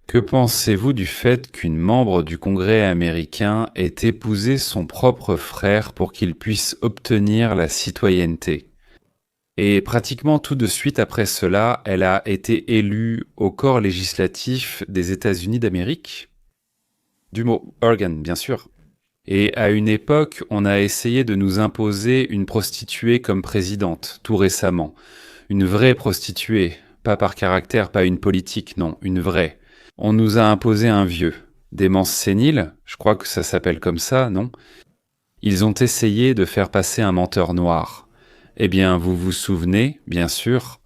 Que pensez-vous du fait qu'une membre du Congrès américain ait épousé son propre frère pour qu'il puisse obtenir la citoyenneté? Et pratiquement tout de suite après cela, elle a été élue au corps législatif des États-Unis d'Amérique? Du mot Oregon, bien sûr. Et à une époque, on a essayé de nous imposer une prostituée comme présidente, tout récemment. Une vraie prostituée, pas par caractère, pas une politique, non, une vraie. On nous a imposé un vieux. Démence sénile, je crois que ça s'appelle comme ça, non? Ils ont essayé de faire passer un menteur noir. Eh bien, vous vous souvenez, bien sûr.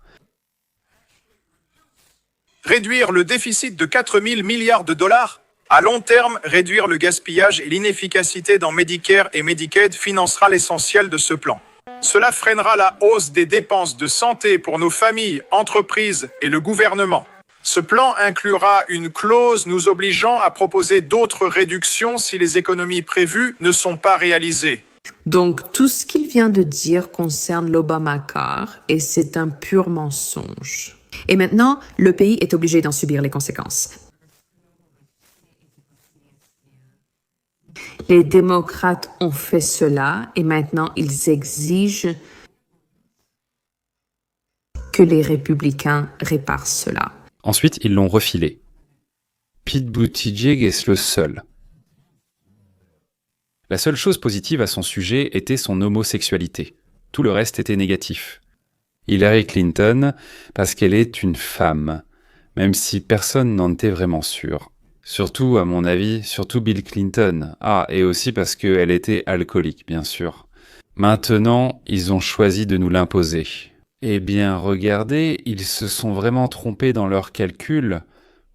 Réduire le déficit de 4 000 milliards de dollars. À long terme, réduire le gaspillage et l'inefficacité dans Medicare et Medicaid financera l'essentiel de ce plan. Cela freinera la hausse des dépenses de santé pour nos familles, entreprises et le gouvernement. Ce plan inclura une clause nous obligeant à proposer d'autres réductions si les économies prévues ne sont pas réalisées. Donc, tout ce qu'il vient de dire concerne l'Obamacare et c'est un pur mensonge. Et maintenant, le pays est obligé d'en subir les conséquences. Les démocrates ont fait cela et maintenant ils exigent que les républicains réparent cela. Ensuite, ils l'ont refilé. Pete Buttigieg est le seul. La seule chose positive à son sujet était son homosexualité. Tout le reste était négatif. Hillary Clinton, parce qu'elle est une femme, même si personne n'en était vraiment sûr. Surtout, à mon avis, surtout Bill Clinton. Ah, et aussi parce qu'elle était alcoolique, bien sûr. Maintenant, ils ont choisi de nous l'imposer. Eh bien, regardez, ils se sont vraiment trompés dans leurs calculs.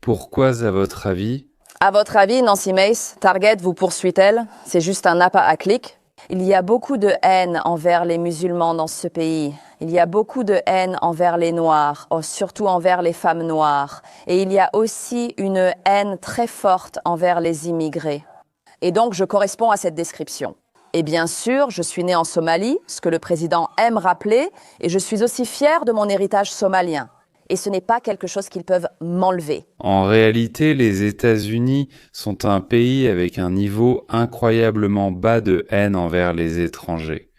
Pourquoi, à votre avis? À votre avis, Nancy Mace, Target vous poursuit-elle? C'est juste un appât à clic? Il y a beaucoup de haine envers les musulmans dans ce pays. Il y a beaucoup de haine envers les Noirs, surtout envers les femmes noires. Et il y a aussi une haine très forte envers les immigrés. Et donc, je corresponds à cette description. Et bien sûr, je suis née en Somalie, ce que le président aime rappeler, et je suis aussi fière de mon héritage somalien. Et ce n'est pas quelque chose qu'ils peuvent m'enlever. En réalité, les États-Unis sont un pays avec un niveau incroyablement bas de haine envers les étrangers.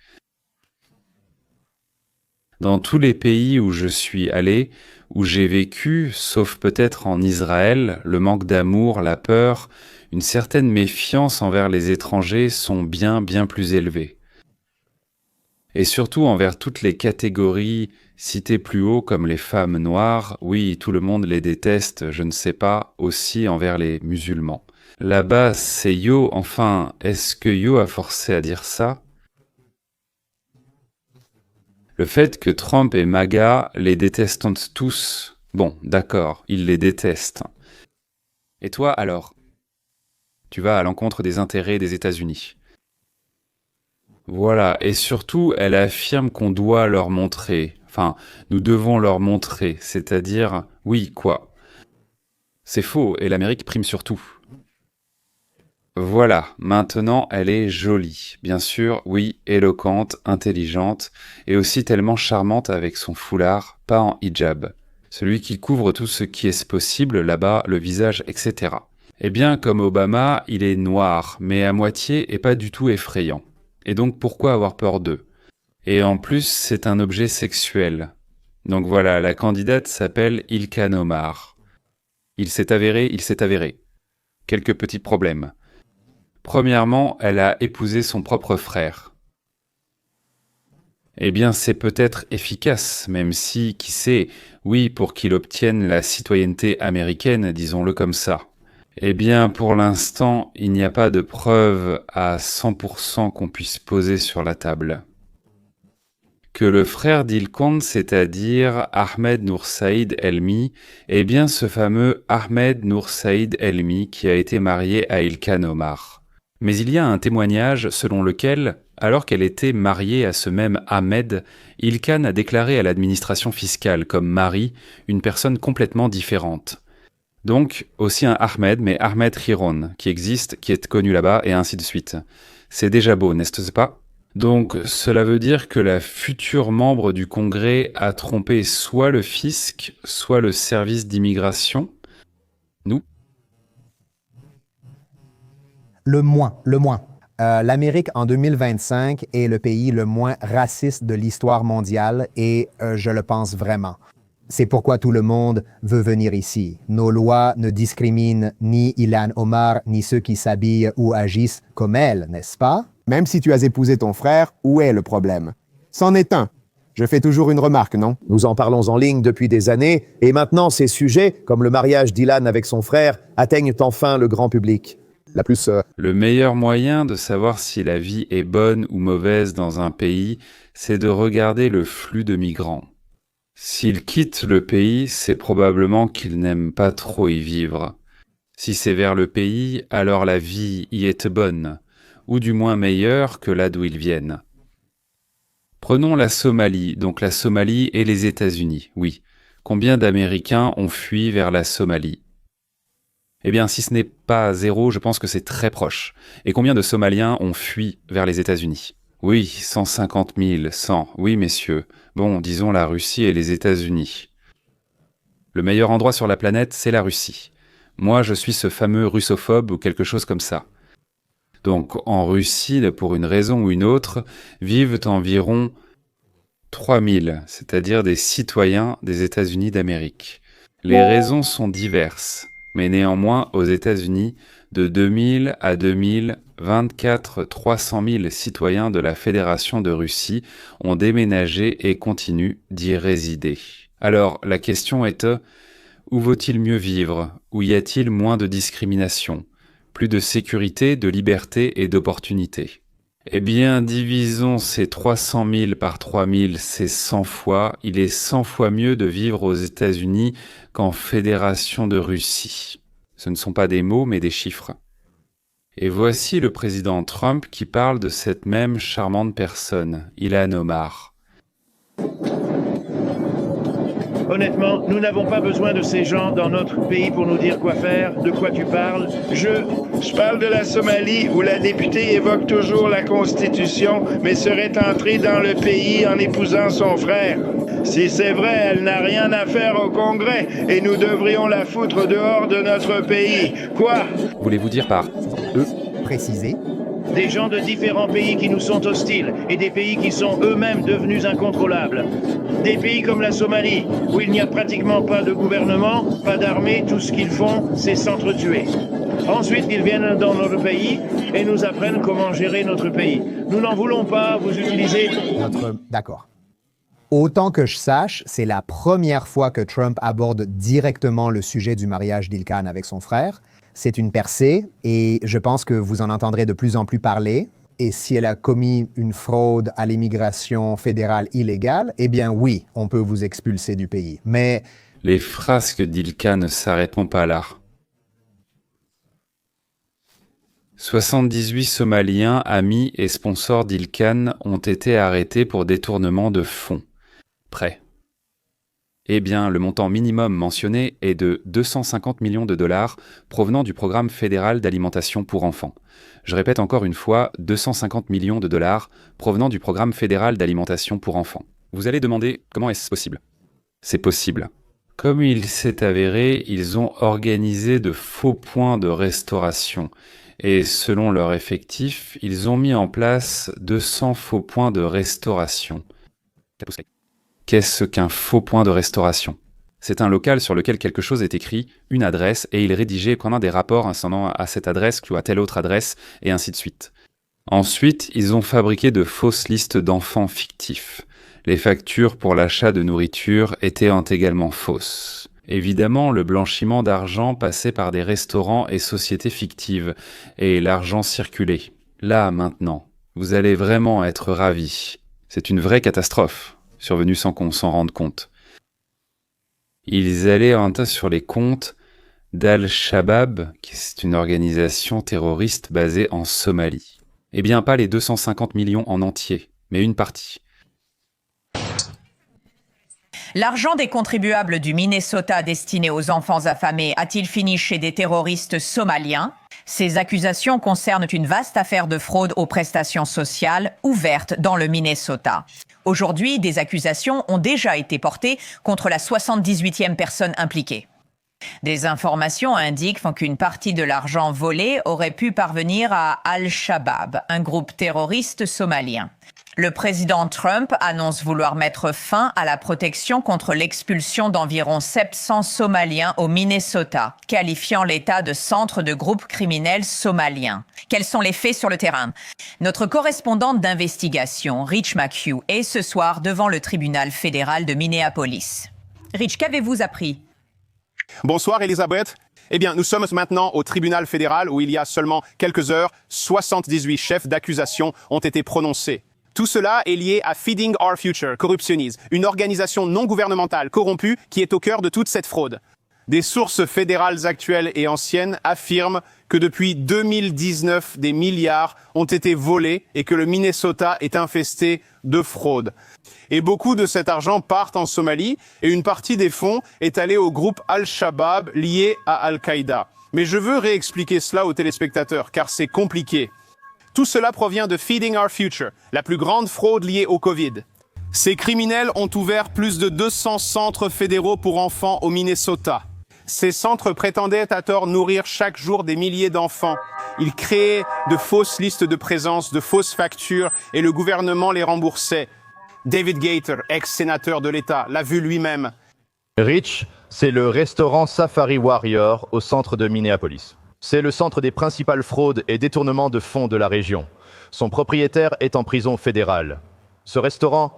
Dans tous les pays où je suis allé, où j'ai vécu, sauf peut-être en Israël, le manque d'amour, la peur, une certaine méfiance envers les étrangers sont bien plus élevés. Et surtout envers toutes les catégories citées plus haut comme les femmes noires, oui, tout le monde les déteste, je ne sais pas, aussi envers les musulmans. Là-bas, c'est Yo, enfin, est-ce que Yo a forcé à dire ça? Le fait que Trump et MAGA les détestent tous, bon, d'accord, ils les détestent. Et toi, alors? Tu vas à l'encontre des intérêts des États-Unis. Voilà, et surtout, elle affirme qu'on doit leur montrer, enfin, nous devons leur montrer, c'est-à-dire, oui, quoi. C'est faux, et l'Amérique prime sur tout. Voilà, maintenant elle est jolie, bien sûr, oui, éloquente, intelligente, et aussi tellement charmante avec son foulard, pas en hijab, celui qui couvre tout ce qui est possible là-bas, le visage, etc. Eh bien, comme Obama, il est noir, mais à moitié et pas du tout effrayant. Et donc pourquoi avoir peur d'eux? Et en plus, c'est un objet sexuel. Donc voilà, la candidate s'appelle Ilhan Omar. Il s'est avéré. Quelques petits problèmes. Premièrement, elle a épousé son propre frère. Eh bien, c'est peut-être efficace, même si, qui sait, oui, pour qu'il obtienne la citoyenneté américaine, disons-le comme ça. Eh bien, pour l'instant, il n'y a pas de preuve à 100% qu'on puisse poser sur la table. Que le frère d'Ilhan, c'est-à-dire Ahmed Noursaïd Elmi, est bien ce fameux Ahmed Noursaïd Elmi qui a été marié à Ilhan Omar. Mais il y a un témoignage selon lequel, alors qu'elle était mariée à ce même Ahmed, Ilhan a déclaré à l'administration fiscale comme mari une personne complètement différente. Donc, aussi un Ahmed, mais Ahmed Hiron, qui existe, qui est connu là-bas, et ainsi de suite. C'est déjà beau, n'est-ce pas? Donc, cela veut dire que la future membre du Congrès a trompé soit le fisc, soit le service d'immigration. Nous, Le moins. L'Amérique en 2025 est le pays le moins raciste de l'histoire mondiale et je le pense vraiment. C'est pourquoi tout le monde veut venir ici. Nos lois ne discriminent ni Ilhan Omar, ni ceux qui s'habillent ou agissent comme elle, n'est-ce pas? Même si tu as épousé ton frère, où est le problème? C'en est un. Je fais toujours une remarque, non? Nous en parlons en ligne depuis des années, et maintenant ces sujets, comme le mariage d'Ilan avec son frère, atteignent enfin le grand public. Le meilleur moyen de savoir si la vie est bonne ou mauvaise dans un pays, c'est de regarder le flux de migrants. S'ils quittent le pays, c'est probablement qu'ils n'aiment pas trop y vivre. Si c'est vers le pays, alors la vie y est bonne, ou du moins meilleure que là d'où ils viennent. Prenons la Somalie, donc la Somalie et les États-Unis, oui. Combien d'Américains ont fui vers la Somalie? Eh bien, si ce n'est pas zéro, je pense que c'est très proche. Et combien de Somaliens ont fui vers les États-Unis? Oui, 150 000, 100, oui messieurs. Bon, disons la Russie et les États-Unis. Le meilleur endroit sur la planète, c'est la Russie. Moi, je suis ce fameux russophobe ou quelque chose comme ça. Donc, en Russie, pour une raison ou une autre, vivent environ 3000, c'est-à-dire des citoyens des États-Unis d'Amérique. Les raisons sont diverses, mais néanmoins, aux États-Unis, de 2000 à 2024, 300 000 citoyens de la Fédération de Russie ont déménagé et continuent d'y résider. Alors, la question est, où vaut-il mieux vivre? Où y a-t-il moins de discrimination? Plus de sécurité, de liberté et d'opportunité? Eh bien, divisons ces 300 000 par 3000, c'est 100 fois. Il est 100 fois mieux de vivre aux États-Unis qu'en Fédération de Russie. Ce ne sont pas des mots, mais des chiffres. Et voici le président Trump qui parle de cette même charmante personne, Ilhan Omar. Honnêtement, nous n'avons pas besoin de ces gens dans notre pays pour nous dire quoi faire. De quoi tu parles? Je parle de la Somalie où la députée évoque toujours la Constitution, mais serait entrée dans le pays en épousant son frère. Si c'est vrai, elle n'a rien à faire au Congrès et nous devrions la foutre dehors de notre pays. Quoi? Voulez-vous dire par eux? Préciser. Des gens de différents pays qui nous sont hostiles et des pays qui sont eux-mêmes devenus incontrôlables. Des pays comme la Somalie, où il n'y a pratiquement pas de gouvernement, pas d'armée, tout ce qu'ils font, c'est s'entretuer. Ensuite, ils viennent dans notre pays et nous apprennent comment gérer notre pays. Nous n'en voulons pas, vous utilisez... D'accord. Autant que je sache, c'est la première fois que Trump aborde directement le sujet du mariage d'Ilhan avec son frère. C'est une percée et je pense que vous en entendrez de plus en plus parler. Et si elle a commis une fraude à l'immigration fédérale illégale, eh bien oui, on peut vous expulser du pays. Mais... Les frasques d'Ilhan ne s'arrêteront pas là. 78 Somaliens, amis et sponsors d'Ilhan ont été arrêtés pour détournement de fonds. Prêt. Eh bien, le montant minimum mentionné est de 250 millions de dollars provenant du programme fédéral d'alimentation pour enfants. Je répète encore une fois, 250 millions de dollars provenant du programme fédéral d'alimentation pour enfants. Vous allez demander comment est-ce possible? C'est possible. Comme il s'est avéré, ils ont organisé de faux points de restauration. Et selon leur effectif, ils ont mis en place 200 faux points de restauration. Qu'est-ce qu'un faux point de restauration? C'est un local sur lequel quelque chose est écrit, une adresse, et il est rédigé pendant des rapports incendant à cette adresse ou à telle autre adresse, et ainsi de suite. Ensuite, ils ont fabriqué de fausses listes d'enfants fictifs. Les factures pour l'achat de nourriture étaient également fausses. Évidemment, le blanchiment d'argent passait par des restaurants et sociétés fictives, et l'argent circulait. Là, maintenant, vous allez vraiment être ravis. C'est une vraie catastrophe, survenue sans qu'on s'en rende compte. Ils allaient en tas sur les comptes d'Al-Shabaab, qui est une organisation terroriste basée en Somalie. Eh bien, pas les 250 millions en entier, mais une partie. L'argent des contribuables du Minnesota destiné aux enfants affamés a-t-il fini chez des terroristes somaliens? Ces accusations concernent une vaste affaire de fraude aux prestations sociales ouverte dans le Minnesota. Aujourd'hui, des accusations ont déjà été portées contre la 78e personne impliquée. Des informations indiquent qu'une partie de l'argent volé aurait pu parvenir à Al-Shabaab, un groupe terroriste somalien. Le président Trump annonce vouloir mettre fin à la protection contre l'expulsion d'environ 700 Somaliens au Minnesota, qualifiant l'État de centre de groupes criminels somaliens. Quels sont les faits sur le terrain? Notre correspondante d'investigation, Rich McHugh, est ce soir devant le tribunal fédéral de Minneapolis. Rich, qu'avez-vous appris? Bonsoir Elisabeth. Eh bien, nous sommes maintenant au tribunal fédéral où il y a seulement quelques heures, 78 chefs d'accusation ont été prononcés. Tout cela est lié à Feeding Our Future, Corruptionise, une organisation non gouvernementale corrompue qui est au cœur de toute cette fraude. Des sources fédérales actuelles et anciennes affirment que depuis 2019, des milliards ont été volés et que le Minnesota est infesté de fraude. Et beaucoup de cet argent part en Somalie et une partie des fonds est allée au groupe Al-Shabaab lié à Al-Qaïda. Mais je veux réexpliquer cela aux téléspectateurs car c'est compliqué. Tout cela provient de Feeding Our Future, la plus grande fraude liée au Covid. Ces criminels ont ouvert plus de 200 centres fédéraux pour enfants au Minnesota. Ces centres prétendaient à tort nourrir chaque jour des milliers d'enfants. Ils créaient de fausses listes de présence, de fausses factures et le gouvernement les remboursait. David Gator, ex-sénateur de l'État, l'a vu lui-même. Rich, c'est le restaurant Safari Warrior au centre de Minneapolis. C'est le centre des principales fraudes et détournements de fonds de la région. Son propriétaire est en prison fédérale. Ce restaurant...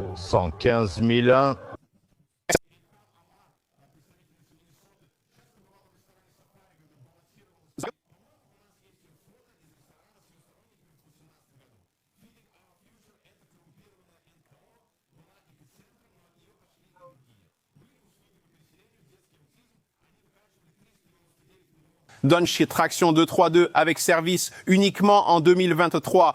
« 115 001... » Donchi Traction 232 avec service uniquement en 2023.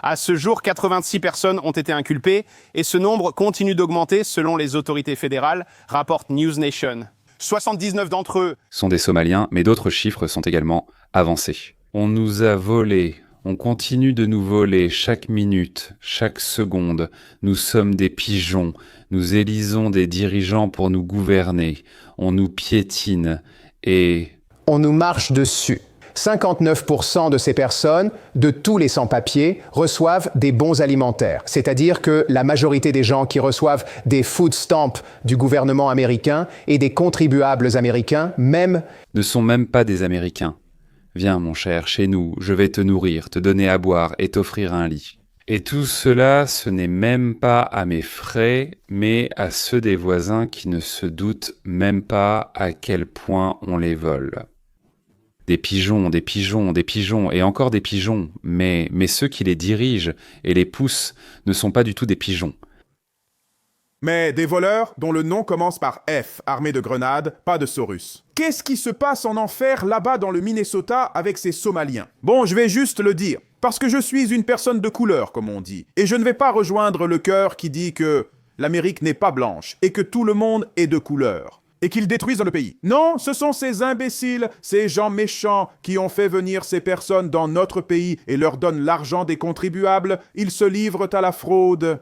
À ce jour, 86 personnes ont été inculpées et ce nombre continue d'augmenter selon les autorités fédérales, rapporte News Nation. 79 d'entre eux sont des Somaliens, mais d'autres chiffres sont également avancés. On nous a volé, on continue de nous voler chaque minute, chaque seconde. Nous sommes des pigeons, nous élisons des dirigeants pour nous gouverner, on nous piétine et... On nous marche dessus. 59% de ces personnes, de tous les sans-papiers, reçoivent des bons alimentaires. C'est-à-dire que la majorité des gens qui reçoivent des food stamps du gouvernement américain et des contribuables américains, même... ne sont même pas des Américains. Viens, mon cher, chez nous, je vais te nourrir, te donner à boire et t'offrir un lit. Et tout cela, ce n'est même pas à mes frais, mais à ceux des voisins qui ne se doutent même pas à quel point on les vole. Des pigeons, des pigeons, des pigeons, et encore des pigeons, mais ceux qui les dirigent et les poussent ne sont pas du tout des pigeons. Mais des voleurs dont le nom commence par F, armés de grenades, pas de Saurus. Qu'est-ce qui se passe en enfer là-bas dans le Minnesota avec ces Somaliens? Bon, je vais juste le dire, parce que je suis une personne de couleur, comme on dit, et je ne vais pas rejoindre le cœur qui dit que l'Amérique n'est pas blanche et que tout le monde est de couleur. Et qu'ils détruisent le pays. Non, ce sont ces imbéciles, ces gens méchants qui ont fait venir ces personnes dans notre pays et leur donnent l'argent des contribuables. Ils se livrent à la fraude.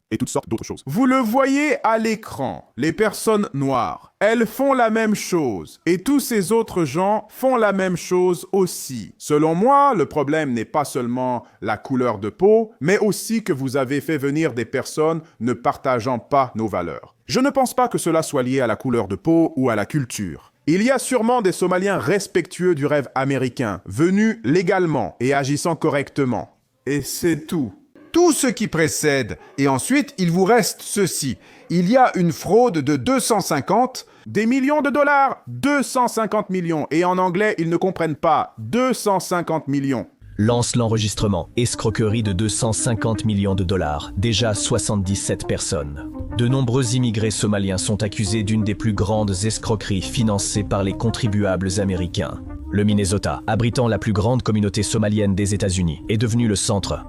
Et toutes sortes d'autres choses. Vous le voyez à l'écran, les personnes noires, elles font la même chose. Et tous ces autres gens font la même chose aussi. Selon moi, le problème n'est pas seulement la couleur de peau, mais aussi que vous avez fait venir des personnes ne partageant pas nos valeurs. Je ne pense pas que cela soit lié à la couleur de peau ou à la culture. Il y a sûrement des Somaliens respectueux du rêve américain, venus légalement et agissant correctement. Et c'est tout. Tout ce qui précède, et ensuite il vous reste ceci. Il y a une fraude de 250, des millions de dollars, 250 millions, et en anglais ils ne comprennent pas, 250 millions. Lance l'enregistrement, escroquerie de 250 millions de dollars, déjà 77 personnes. De nombreux immigrés somaliens sont accusés d'une des plus grandes escroqueries financées par les contribuables américains. Le Minnesota, abritant la plus grande communauté somalienne des États-Unis, est devenu le centre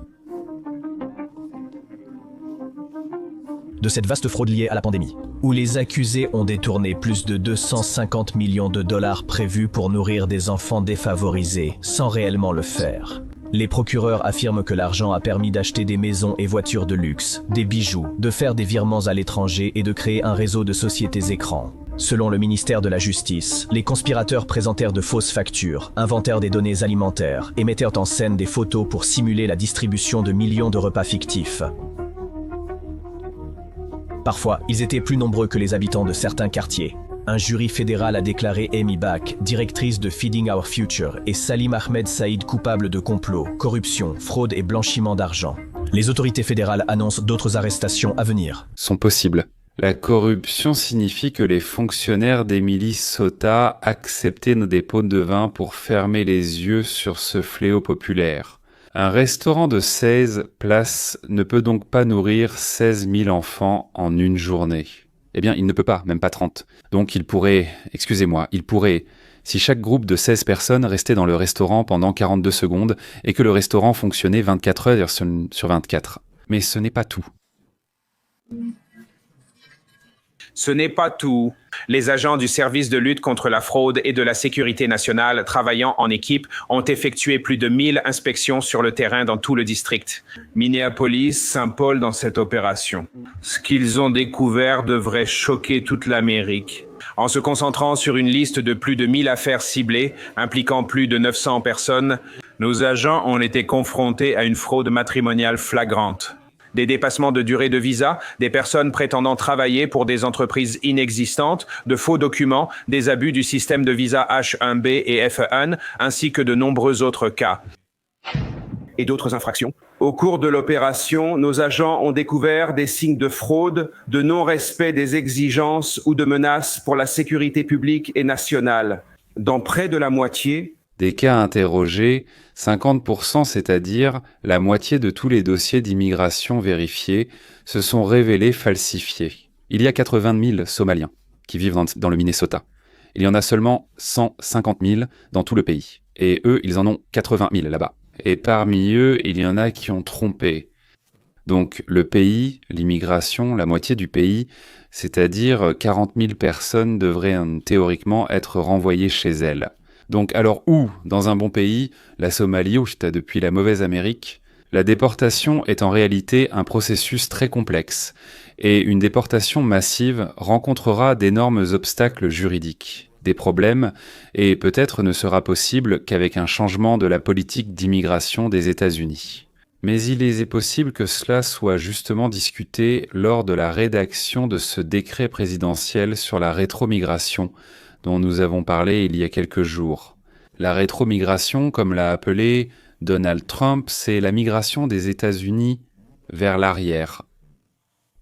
de cette vaste fraude liée à la pandémie, où les accusés ont détourné plus de 250 millions de dollars prévus pour nourrir des enfants défavorisés sans réellement le faire. Les procureurs affirment que l'argent a permis d'acheter des maisons et voitures de luxe, des bijoux, de faire des virements à l'étranger et de créer un réseau de sociétés écrans. Selon le ministère de la Justice, les conspirateurs présentèrent de fausses factures, inventèrent des données alimentaires et mettèrent en scène des photos pour simuler la distribution de millions de repas fictifs. Parfois, ils étaient plus nombreux que les habitants de certains quartiers. Un jury fédéral a déclaré Amy Bach, directrice de Feeding Our Future, et Salim Ahmed Saïd coupables de complot, corruption, fraude et blanchiment d'argent. Les autorités fédérales annoncent d'autres arrestations à venir. Sont possibles. La corruption signifie que les fonctionnaires d'Emily Sota acceptaient nos dépôts de vin pour fermer les yeux sur ce fléau populaire. Un restaurant de 16 places ne peut donc pas nourrir 16 000 enfants en une journée. Eh bien, il ne peut pas, même pas 30. Donc il pourrait, si chaque groupe de 16 personnes restait dans le restaurant pendant 42 secondes et que le restaurant fonctionnait 24 heures sur 24. Mais ce n'est pas tout. Ce n'est pas tout. Les agents du service de lutte contre la fraude et de la sécurité nationale travaillant en équipe ont effectué plus de 1000 inspections sur le terrain dans tout le district. Minneapolis s'impole dans cette opération. Ce qu'ils ont découvert devrait choquer toute l'Amérique. En se concentrant sur une liste de plus de 1000 affaires ciblées, impliquant plus de 900 personnes, nos agents ont été confrontés à une fraude matrimoniale flagrante. Des dépassements de durée de visa, des personnes prétendant travailler pour des entreprises inexistantes, de faux documents, des abus du système de visa H1B et F1, ainsi que de nombreux autres cas. Et d'autres infractions. Au cours de l'opération, nos agents ont découvert des signes de fraude, de non-respect des exigences ou de menaces pour la sécurité publique et nationale. Dans près de la moitié, des cas interrogés, 50%, c'est-à-dire la moitié de tous les dossiers d'immigration vérifiés, se sont révélés falsifiés. Il y a 80 000 Somaliens qui vivent dans le Minnesota. Il y en a seulement 150 000 dans tout le pays. Et eux, ils en ont 80 000 là-bas. Et parmi eux, il y en a qui ont trompé. Donc le pays, l'immigration, la moitié du pays, c'est-à-dire 40 000 personnes devraient théoriquement être renvoyées chez elles. Donc alors où, dans un bon pays, la Somalie, où j'étais depuis la mauvaise Amérique, la déportation est en réalité un processus très complexe, et une déportation massive rencontrera d'énormes obstacles juridiques, des problèmes, et peut-être ne sera possible qu'avec un changement de la politique d'immigration des États-Unis. Mais il est possible que cela soit justement discuté lors de la rédaction de ce décret présidentiel sur la rétromigration, dont nous avons parlé il y a quelques jours. La rétromigration, comme l'a appelé Donald Trump, c'est la migration des États-Unis vers l'arrière.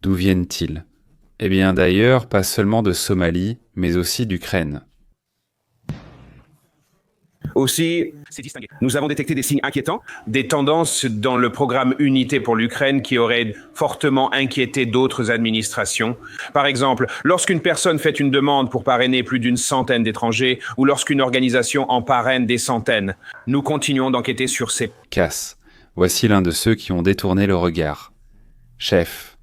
D'où viennent-ils? Eh bien d'ailleurs, pas seulement de Somalie, mais aussi d'Ukraine. Aussi, c'est distingué. Nous avons détecté des signes inquiétants, des tendances dans le programme Unité pour l'Ukraine qui auraient fortement inquiété d'autres administrations. Par exemple, lorsqu'une personne fait une demande pour parrainer plus d'une centaine d'étrangers ou lorsqu'une organisation en parraine des centaines, nous continuons d'enquêter sur ces... Cass, voici l'un de ceux qui ont détourné le regard. Chef.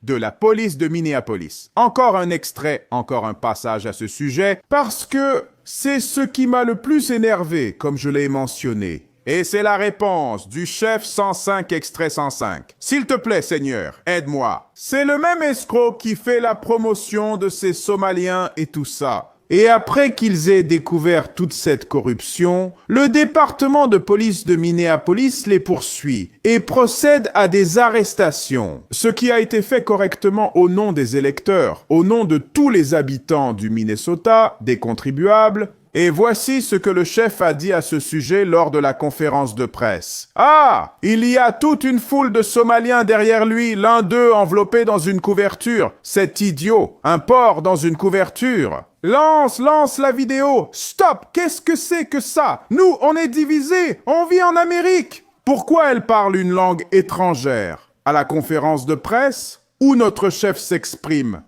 De la police de Minneapolis. Encore un extrait, encore un passage à ce sujet, parce que c'est ce qui m'a le plus énervé, comme je l'ai mentionné. Et c'est la réponse du chef 105 extrait 105. S'il te plaît, Seigneur, aide-moi. C'est le même escroc qui fait la promotion de ces Somaliens et tout ça. Et après qu'ils aient découvert toute cette corruption, le département de police de Minneapolis les poursuit et procède à des arrestations, ce qui a été fait correctement au nom des électeurs, au nom de tous les habitants du Minnesota, des contribuables. Et voici ce que le chef a dit à ce sujet lors de la conférence de presse. « Ah, il y a toute une foule de Somaliens derrière lui, l'un d'eux enveloppé dans une couverture. C'est idiot, un porc dans une couverture. Lance la vidéo. Stop, qu'est-ce que c'est que ça? Nous, on est divisés, on vit en Amérique. Pourquoi elle parle une langue étrangère? À la conférence de presse, où notre chef s'exprime.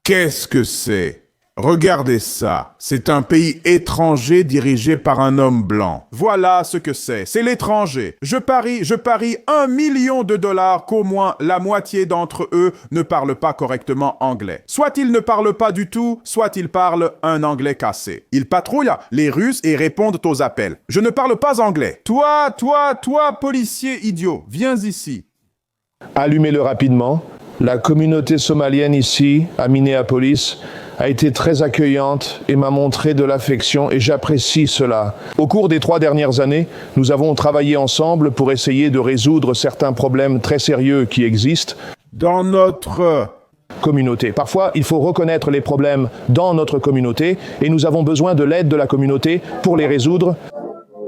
Qu'est-ce que c'est? Regardez ça. C'est un pays étranger dirigé par un homme blanc. Voilà ce que c'est l'étranger. Je parie $1 million qu'au moins la moitié d'entre eux ne parlent pas correctement anglais. Soit ils ne parlent pas du tout, soit ils parlent un anglais cassé. Ils patrouillent les Russes et répondent aux appels. Je ne parle pas anglais. Toi, policier idiot, viens ici. Allumez-le rapidement. La communauté somalienne ici, à Minneapolis, a été très accueillante et m'a montré de l'affection et j'apprécie cela. Au cours des 3 dernières années, nous avons travaillé ensemble pour essayer de résoudre certains problèmes très sérieux qui existent dans notre communauté. Parfois, il faut reconnaître les problèmes dans notre communauté et nous avons besoin de l'aide de la communauté pour les résoudre.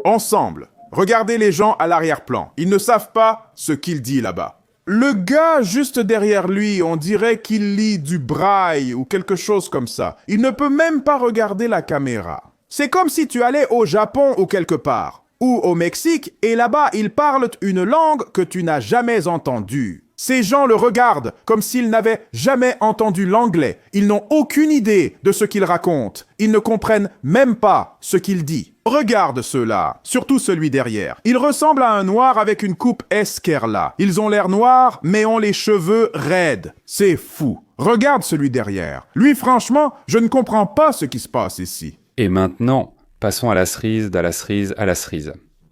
Ensemble. Regardez les gens à l'arrière-plan. Ils ne savent pas ce qu'il dit là-bas. Le gars juste derrière lui, on dirait qu'il lit du braille ou quelque chose comme ça. Il ne peut même pas regarder la caméra. C'est comme si tu allais au Japon ou quelque part, ou au Mexique, et là-bas, ils parlent une langue que tu n'as jamais entendue. Ces gens le regardent comme s'ils n'avaient jamais entendu l'anglais. Ils n'ont aucune idée de ce qu'il raconte. Ils ne comprennent même pas ce qu'il dit. Regarde ceux-là, surtout celui derrière. Il ressemble à un noir avec une coupe escarlate. Ils ont l'air noirs, mais ont les cheveux raides. C'est fou. Regarde celui derrière. Lui, franchement, je ne comprends pas ce qui se passe ici. Et maintenant, passons à la cerise.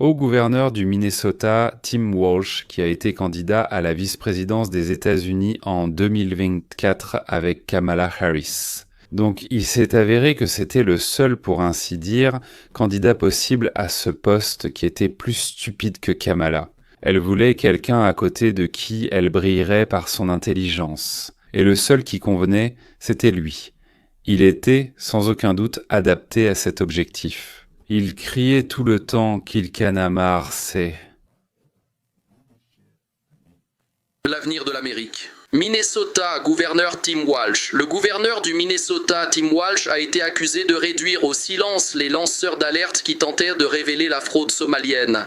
Au gouverneur du Minnesota, Tim Walsh, qui a été candidat à la vice-présidence des États-Unis en 2024 avec Kamala Harris. Donc il s'est avéré que c'était le seul, pour ainsi dire, candidat possible à ce poste qui était plus stupide que Kamala. Elle voulait quelqu'un à côté de qui elle brillerait par son intelligence. Et le seul qui convenait, c'était lui. Il était, sans aucun doute, adapté à cet objectif. Il criait tout le temps qu'il canamar, c'est l'avenir de l'Amérique. Minnesota, gouverneur Tim Walsh. Le gouverneur du Minnesota, Tim Walsh, a été accusé de réduire au silence les lanceurs d'alerte qui tentaient de révéler la fraude somalienne.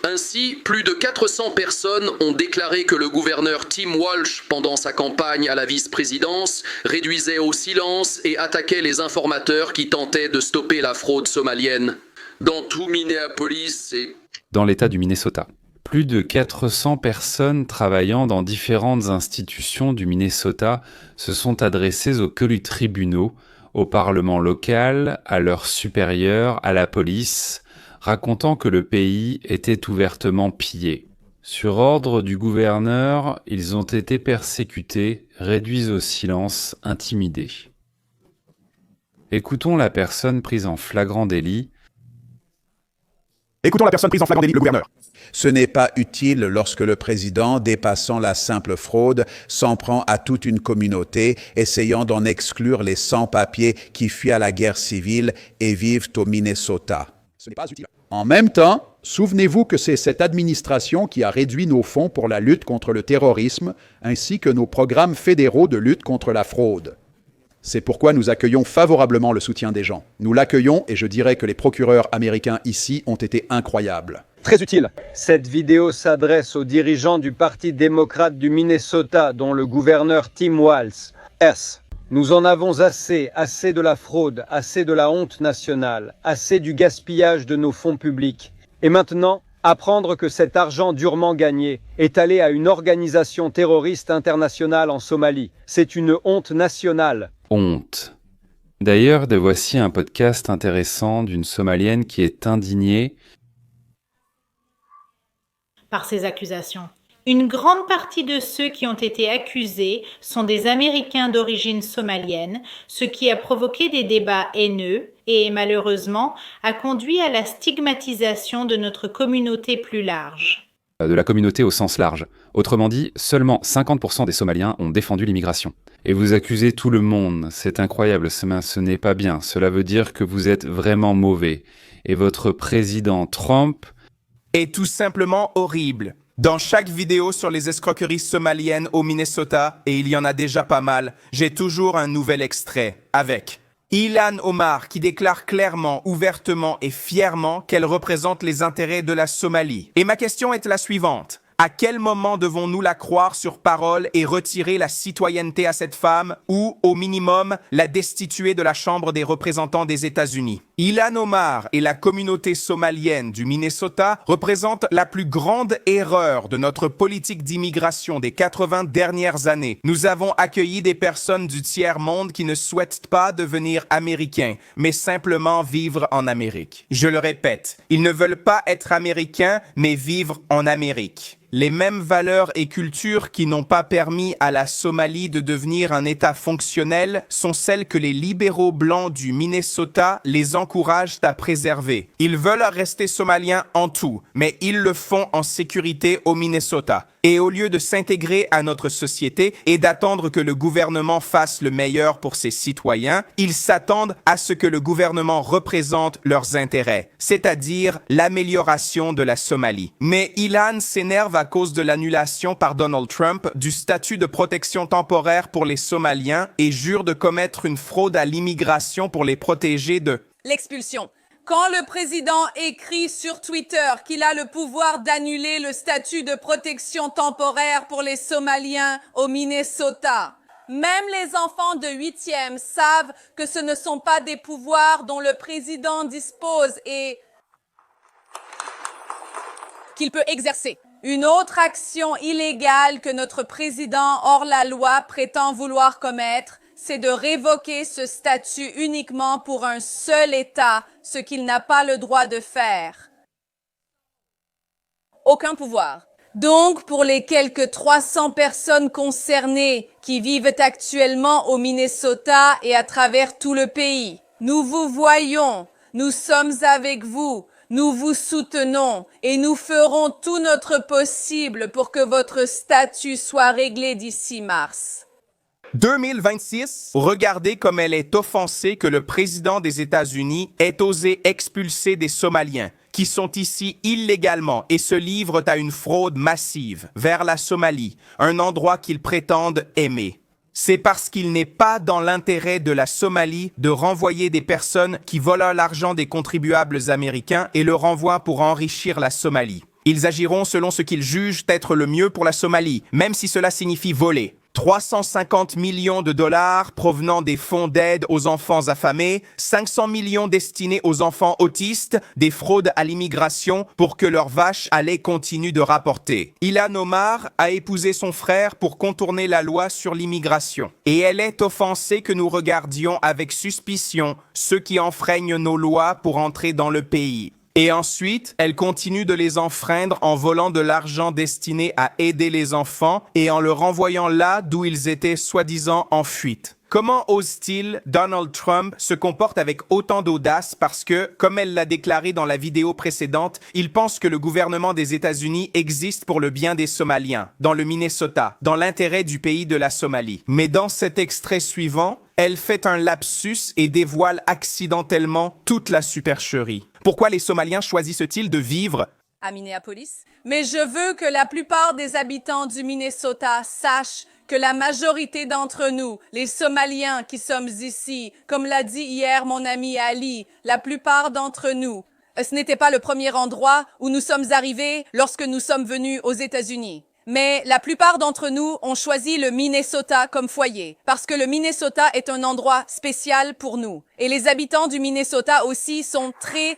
Ainsi, plus de 400 personnes ont déclaré que le gouverneur Tim Walsh, pendant sa campagne à la vice-présidence, réduisait au silence et attaquait les informateurs qui tentaient de stopper la fraude somalienne. Dans tout Minneapolis et dans l'État du Minnesota. Plus de 400 personnes travaillant dans différentes institutions du Minnesota se sont adressées aux tribunaux, au Parlement local, à leurs supérieurs, à la police, racontant que le pays était ouvertement pillé. Sur ordre du gouverneur, ils ont été persécutés, réduits au silence, intimidés. Écoutons la personne prise en flagrant délit. Le gouverneur. Ce n'est pas utile lorsque le président, dépassant la simple fraude, s'en prend à toute une communauté, essayant d'en exclure les sans-papiers qui fuient à la guerre civile et vivent au Minnesota. Ce n'est pas utile. En même temps, souvenez-vous que c'est cette administration qui a réduit nos fonds pour la lutte contre le terrorisme, ainsi que nos programmes fédéraux de lutte contre la fraude. C'est pourquoi nous accueillons favorablement le soutien des gens. Nous l'accueillons et je dirais que les procureurs américains ici ont été incroyables. Très utile. Cette vidéo s'adresse aux dirigeants du Parti démocrate du Minnesota, dont le gouverneur Tim Walsh. Nous en avons assez de la fraude, assez de la honte nationale, assez du gaspillage de nos fonds publics. Et maintenant, apprendre que cet argent durement gagné est allé à une organisation terroriste internationale en Somalie. C'est une honte nationale. Honte. D'ailleurs, voici un podcast intéressant d'une Somalienne qui est indignée par ces accusations. Une grande partie de ceux qui ont été accusés sont des Américains d'origine somalienne, ce qui a provoqué des débats haineux et, malheureusement, a conduit à la stigmatisation de notre communauté plus large. De la communauté au sens large. Autrement dit, seulement 50% des Somaliens ont défendu l'immigration. Et vous accusez tout le monde, c'est incroyable, ce n'est pas bien, cela veut dire que vous êtes vraiment mauvais. Et votre président Trump est tout simplement horrible. Dans chaque vidéo sur les escroqueries somaliennes au Minnesota, et il y en a déjà pas mal, j'ai toujours un nouvel extrait avec Ilhan Omar qui déclare clairement, ouvertement et fièrement qu'elle représente les intérêts de la Somalie. Et ma question est la suivante. À quel moment devons-nous la croire sur parole et retirer la citoyenneté à cette femme ou, au minimum, la destituer de la Chambre des représentants des États-Unis? Ilhan Omar et la communauté somalienne du Minnesota représentent la plus grande erreur de notre politique d'immigration des 80 dernières années. Nous avons accueilli des personnes du tiers-monde qui ne souhaitent pas devenir américains, mais simplement vivre en Amérique. Je le répète, ils ne veulent pas être américains, mais vivre en Amérique. Les mêmes valeurs et cultures qui n'ont pas permis à la Somalie de devenir un État fonctionnel sont celles que les libéraux blancs du Minnesota les encouragent à préserver. Ils veulent rester somaliens en tout, mais ils le font en sécurité au Minnesota. Et au lieu de s'intégrer à notre société et d'attendre que le gouvernement fasse le meilleur pour ses citoyens, ils s'attendent à ce que le gouvernement représente leurs intérêts, c'est-à-dire l'amélioration de la Somalie. Mais Ilhan s'énerve à cause de l'annulation par Donald Trump du statut de protection temporaire pour les Somaliens et jure de commettre une fraude à l'immigration pour les protéger de l'expulsion. Quand le président écrit sur Twitter qu'il a le pouvoir d'annuler le statut de protection temporaire pour les Somaliens au Minnesota, même les enfants de 8e savent que ce ne sont pas des pouvoirs dont le président dispose et qu'il peut exercer. Une autre action illégale que notre président hors la loi prétend vouloir commettre, c'est de révoquer ce statut uniquement pour un seul État, ce qu'il n'a pas le droit de faire. Aucun pouvoir. Donc, pour les quelques 300 personnes concernées qui vivent actuellement au Minnesota et à travers tout le pays, nous vous voyons, nous sommes avec vous, nous vous soutenons et nous ferons tout notre possible pour que votre statut soit réglé d'ici mars. 2026, regardez comme elle est offensée que le président des États-Unis ait osé expulser des Somaliens qui sont ici illégalement et se livrent à une fraude massive vers la Somalie, un endroit qu'ils prétendent aimer. C'est parce qu'il n'est pas dans l'intérêt de la Somalie de renvoyer des personnes qui volent l'argent des contribuables américains et le renvoient pour enrichir la Somalie. Ils agiront selon ce qu'ils jugent être le mieux pour la Somalie, même si cela signifie voler. 350 millions de dollars provenant des fonds d'aide aux enfants affamés, 500 millions destinés aux enfants autistes, des fraudes à l'immigration pour que leurs vaches à lait continuent de rapporter. Ilhan Omar a épousé son frère pour contourner la loi sur l'immigration. Et elle est offensée que nous regardions avec suspicion ceux qui enfreignent nos lois pour entrer dans le pays. Et ensuite, elle continue de les enfreindre en volant de l'argent destiné à aider les enfants et en le renvoyant là d'où ils étaient soi-disant en fuite. Comment ose-t-il, Donald Trump, se comporte avec autant d'audace parce que, comme elle l'a déclaré dans la vidéo précédente, il pense que le gouvernement des États-Unis existe pour le bien des Somaliens, dans le Minnesota, dans l'intérêt du pays de la Somalie. Mais dans cet extrait suivant, elle fait un lapsus et dévoile accidentellement toute la supercherie. Pourquoi les Somaliens choisissent-ils de vivre à Minneapolis? Mais je veux que la plupart des habitants du Minnesota sachent que la majorité d'entre nous, les Somaliens qui sommes ici, comme l'a dit hier mon ami Ali, la plupart d'entre nous, ce n'était pas le premier endroit où nous sommes arrivés lorsque nous sommes venus aux États-Unis. Mais la plupart d'entre nous ont choisi le Minnesota comme foyer, parce que le Minnesota est un endroit spécial pour nous. Et les habitants du Minnesota aussi sont très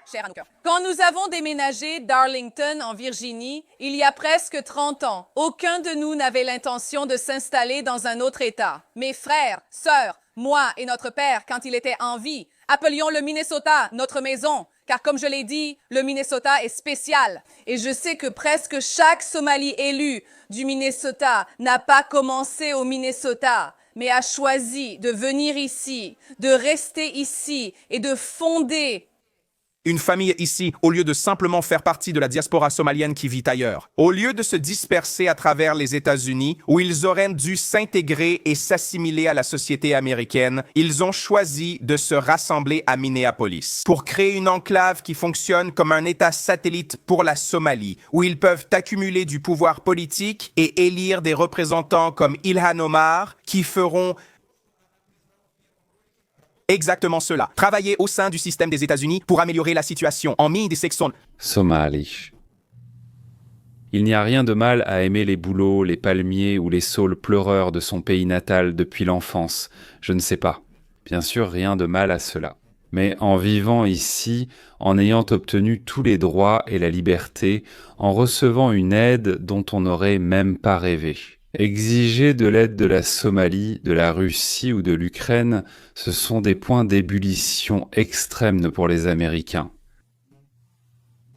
chers à nos cœurs. Quand nous avons déménagé d'Arlington en Virginie, il y a presque 30 ans, aucun de nous n'avait l'intention de s'installer dans un autre État. Mes frères, sœurs, moi et notre père, quand il était en vie, appelions le Minnesota notre maison, car comme je l'ai dit, le Minnesota est spécial. Et je sais que presque chaque Somali élu du Minnesota n'a pas commencé au Minnesota, mais a choisi de venir ici, de rester ici et de fonder une famille ici, au lieu de simplement faire partie de la diaspora somalienne qui vit ailleurs. Au lieu de se disperser à travers les États-Unis, où ils auraient dû s'intégrer et s'assimiler à la société américaine, ils ont choisi de se rassembler à Minneapolis pour créer une enclave qui fonctionne comme un État satellite pour la Somalie, où ils peuvent accumuler du pouvoir politique et élire des représentants comme Ilhan Omar, qui feront Exactement cela. Travailler au sein du système des États-Unis pour améliorer la situation en mis des sections. Somalie. Il n'y a rien de mal à aimer les bouleaux, les palmiers ou les saules pleureurs de son pays natal depuis l'enfance. Je ne sais pas. Bien sûr, rien de mal à cela. Mais en vivant ici, en ayant obtenu tous les droits et la liberté, en recevant une aide dont on n'aurait même pas rêvé. Exiger de l'aide de la Somalie, de la Russie ou de l'Ukraine, ce sont des points d'ébullition extrêmes pour les Américains.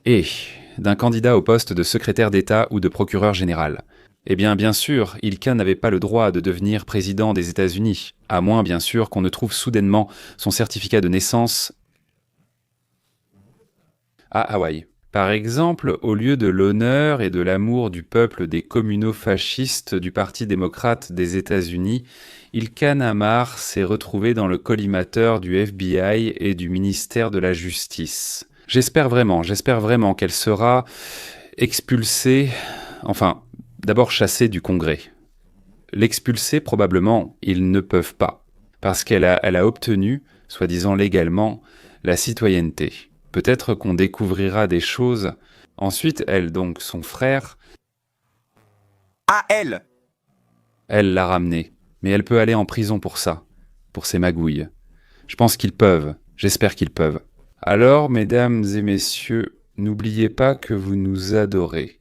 Et d'un candidat au poste de secrétaire d'État ou de procureur général. Eh bien sûr, Ilkan n'avait pas le droit de devenir président des États-Unis, à moins bien sûr qu'on ne trouve soudainement son certificat de naissance à Hawaï. Par exemple, au lieu de l'honneur et de l'amour du peuple des communaux-fascistes du Parti démocrate des États-Unis, Ilkan Omar s'est retrouvé dans le collimateur du FBI et du ministère de la Justice. J'espère vraiment qu'elle sera expulsée, enfin, d'abord chassée du Congrès. L'expulser, probablement, ils ne peuvent pas, parce qu'elle a obtenu, soi-disant légalement, la citoyenneté. Peut-être qu'on découvrira des choses. Ensuite, elle, donc son frère... À elle! Elle l'a ramené, mais elle peut aller en prison pour ça, pour ses magouilles. Je pense qu'ils peuvent, j'espère qu'ils peuvent. Alors, mesdames et messieurs, n'oubliez pas que vous nous adorez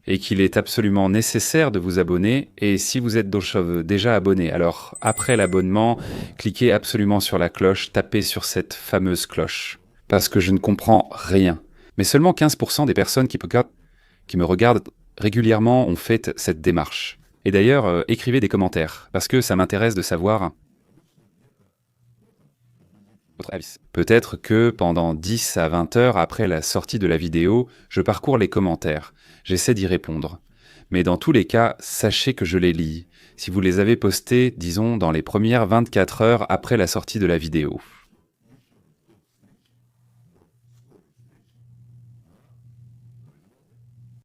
et qu'il est absolument nécessaire de vous abonner. Et si vous êtes déjà abonné, alors après l'abonnement, cliquez absolument sur la cloche, tapez sur cette fameuse cloche. Parce que je ne comprends rien. Mais seulement 15% des personnes qui me regardent régulièrement ont fait cette démarche. Et d'ailleurs, écrivez des commentaires, parce que ça m'intéresse de savoir... Peut-être que pendant 10 à 20 heures après la sortie de la vidéo, je parcours les commentaires. J'essaie d'y répondre. Mais dans tous les cas, sachez que je les lis, si vous les avez postés, disons, dans les premières 24 heures après la sortie de la vidéo.